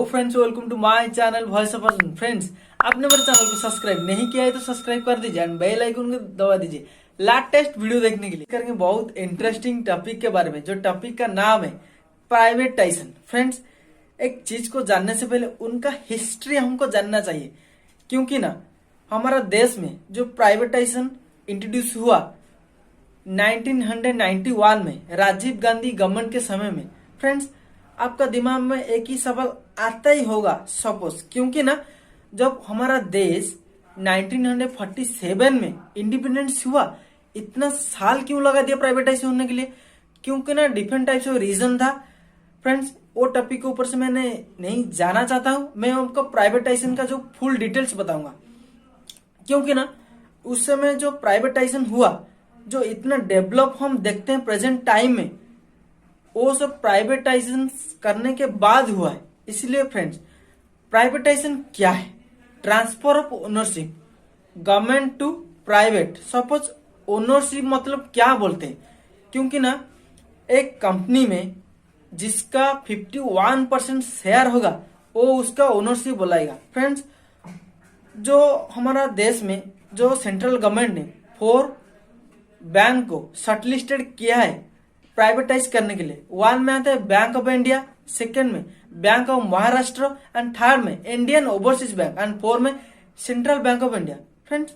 Friends, welcome to my channel voice of Arjun. Friends, आपने मेरे channel को सब्सक्राइब नहीं किया है तो सब्सक्राइब कर दीजिए एंड बेल आइकन को दबा दीजिए लेटेस्ट वीडियो देखने के लिए। करेंगे बहुत इंटरेस्टिंग टॉपिक के बारे में, जो टॉपिक का नाम है प्राइवेटाइजेशन। फ्रेंड्स, एक चीज को जानने से पहले उनका हिस्ट्री हमको जानना चाहिए, क्योंकि ना हमारा देश में जो प्राइवेटाइजेशन इंट्रोड्यूस हुआ 1991 में राजीव गांधी गवर्नमेंट के समय में। फ्रेंड्स, आपका दिमाग में एक ही सवाल आता ही होगा सपोज, क्योंकि ना जब हमारा देश 1947 में इंडिपेंडेंस हुआ, इतना साल क्यों लगा दिया प्राइवेटाइज होने के लिए? क्योंकि ना डिफरेंट टाइप्स ऑफ रीजन था। फ्रेंड्स, वो टॉपिक के ऊपर से मैंने नहीं जाना चाहता हूं, मैं आपको प्राइवेटाइजेशन का जो फुल डिटेल्स बताऊंगा, क्योंकि ना उस समय जो प्राइवेटाइजेशन हुआ, जो इतना डेवलप हम देखते हैं प्रेजेंट टाइम में, वो सब प्राइवेटाइजेशन करने के बाद हुआ है। इसलिए फ्रेंड्स, प्राइवेटाइजेशन क्या है? Transfer of ownership government to private. Suppose ownership मतलब क्या बोलते हैं? क्योंकि ना एक कंपनी में जिसका 51% शेयर होगा वो उसका ओनरशिप बोलाएगा। फ्रेंड्स, जो हमारा देश में जो सेंट्रल गवर्नमेंट ने 4 बैंक को शॉर्टलिस्टेड किया है प्राइवेटाइज करने के लिए। 1 में आता है बैंक ऑफ इंडिया, सेकंड में bank of Maharashtra and third में इंडियन ओवरसीज बैंक एंड 4 में central bank of India. Friends,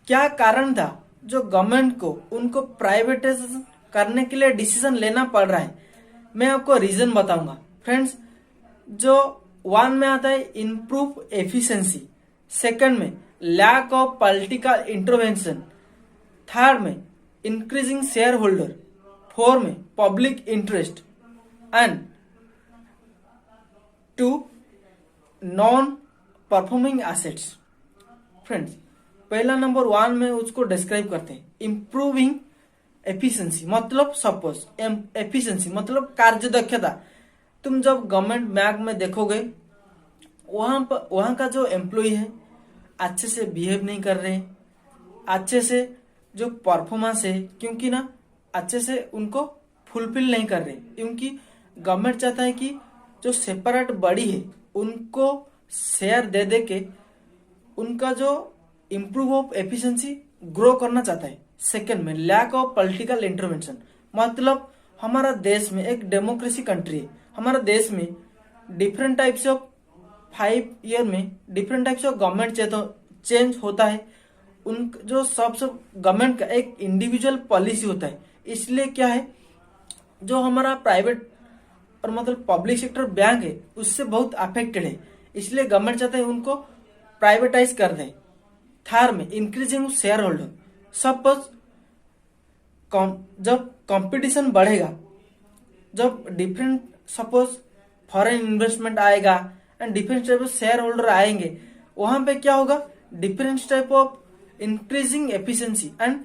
क्या कारण था जो गवर्नमेंट को उनको प्राइवेटाइजेशन करने के लिए डिसीजन लेना पड़ रहा है? मैं आपको रीजन बताऊंगा। फ्रेंड्स, जो 1 में आता है इम्प्रूव एफिशिएंसी, सेकंड में lack of political intervention, third में इंक्रीजिंग शेयर होल्डर, 4 में public interest and 2 non performing assets. Friends, पहला नंबर 1 में उसको डिस्क्राइब करते हैं इंप्रूविंग एफिशिएंसी। मतलब सपोज एफिशिएंसी मतलब कार्य दक्षता। तुम जब गवर्नमेंट बैंक में देखोगे, वहां का जो एम्प्लॉय है अच्छे से बिहेव नहीं कर रहे, अच्छे से जो परफॉर्मेंस है, क्योंकि ना अच्छे से उनको फुलफिल नहीं कर रहे, क्योंकि गवर्नमेंट चाहता है कि जो सेपरेट बॉडी है उनको शेयर दे दे के उनका जो इम्प्रूव ऑफ एफिशिएंसी ग्रो करना चाहता है। सेकंड में लैक ऑफ पॉलिटिकल इंटरवेंशन, मतलब हमारा देश में एक डेमोक्रेसी कंट्री है। हमारा देश में डिफरेंट टाइप्स ऑफ 5 ईयर में different types of government change होता है। उन जो सब गवर्नमेंट का एक इंडिविजुअल पॉलिसी होता है। इसलिए क्या है, जो हमारा प्राइवेट और मतलब पब्लिक सेक्टर बैंक है उससे बहुत अफेक्टेड है। इसलिए गवर्नमेंट चाहता है उनको प्राइवेटाइज कर दे। थर्ड में इंक्रीजिंग शेयर होल्डर। सपोज जब कंपटीशन बढ़ेगा, जब डिफरेंट सपोज फॉरेन इन्वेस्टमेंट आएगा and different type of share holder आएंगे, वहां पे क्या होगा, different type of increasing efficiency and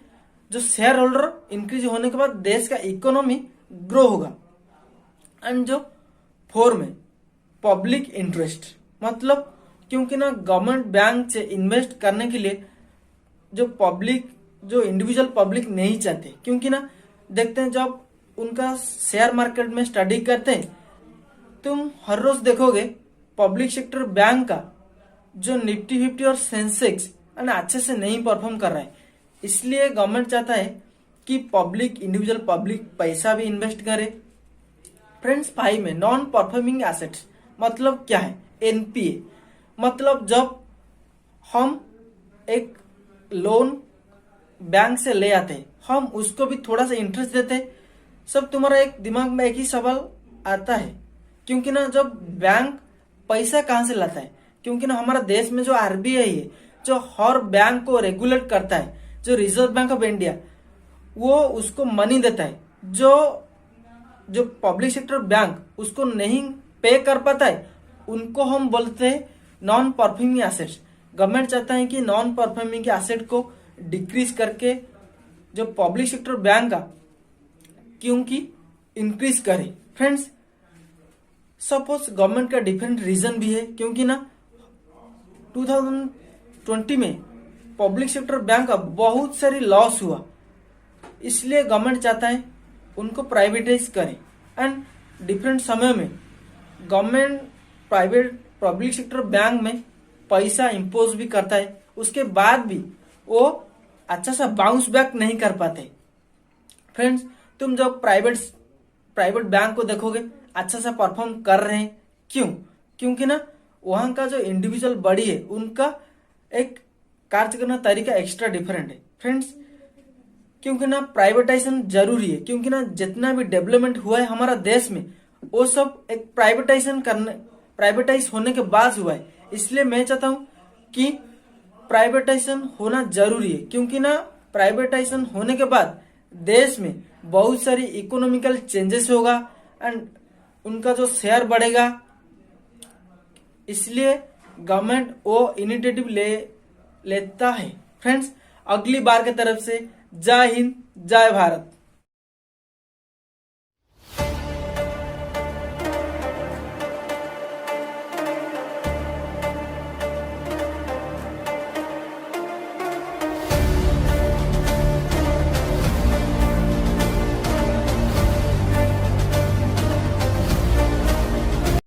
जो शेयर होल्डर इंक्रीज होने के बाद देश का इकोनॉमी ग्रो होगा। एंड जो 4 में पब्लिक इंटरेस्ट, मतलब क्योंकि ना गवर्नमेंट बैंक से इन्वेस्ट करने के लिए जो पब्लिक, जो इंडिविजुअल पब्लिक नहीं चाहते, क्योंकि ना देखते हैं जब उनका शेयर मार्केट में स्टडी करते हैं, तुम हर रोज देखोगे पब्लिक सेक्टर बैंक का जो निफ्टी 50 और सेंसेक्स अच्छे से नहीं परफॉर्म कर रहा है। इसलिए गवर्नमेंट चाहता है कि पब्लिक, इंडिविजुअल पब्लिक पैसा भी इन्वेस्ट करे। फ्रेंड्स, 5 में नॉन परफॉर्मिंग एसेट्स, मतलब क्या है? एनपीए, मतलब जब हम एक लोन बैंक से ले आते हैं, हम उसको भी थोड़ा सा इंटरेस्ट देते हैं। सब तुम्हारा एक दिमाग में एक ही सवाल आता है, क्योंकि ना जब बैंक पैसा कहां से लाता है? क्योंकि ना हमारा देश में जो आरबीआई है, जो हर बैंक को रेगुलेट करता है, जो रिजर्व बैंक ऑफ इंडिया, वो उसको मनी देता है। जो पब्लिक सेक्टर बैंक उसको नहीं पे कर पाता है, उनको हम बोलते हैं नॉन परफॉर्मिंग एसेट्स। गवर्नमेंट चाहता है कि नॉन परफॉर्मिंग एसेट को डिक्रीज करके जो पब्लिक सेक्टर बैंक का क्योंकि इंक्रीज करे। फ्रेंड्स, सपोज गवर्नमेंट का डिफरेंट रीजन भी है, क्योंकि ना 2020 में पब्लिक सेक्टर बैंक का बहुत सारी लॉस हुआ, इसलिए गवर्नमेंट चाहता है उनको प्राइवेटाइज करें। एंड डिफरेंट समय में government private public sector bank में पैसा इम्पोज भी करता है, उसके बाद भी वो अच्छा सा बाउंस बैक नहीं कर पाते। फ्रेंड्स, तुम जब प्राइवेट बैंक को देखोगे अच्छा सा परफॉर्म कर रहे हैं, क्यों? क्योंकि ना वहां का जो इंडिविजुअल बॉडी है उनका एक कार्य करना तरीका एक्स्ट्रा डिफरेंट है। फ्रेंड्स, क्योंकि ना प्राइवेटाइजेशन जरूरी है, क्योंकि ना जितना भी डेवलपमेंट हुआ है हमारा देश में वो सब एक प्राइवेटाइज होने के बाद हुआ है। इसलिए मैं चाहता हूं कि प्राइवेटाइजेशन होना जरूरी है, क्योंकि ना प्राइवेटाइजेशन होने के बाद देश में बहुत सारी इकोनॉमिकल चेंजेस होगा एंड उनका जो शेयर बढ़ेगा। इसलिए गवर्नमेंट वो इनिशिएटिव लेता है। फ्रेंड्स, अगली बार की तरफ से जय हिंद, जय भारत।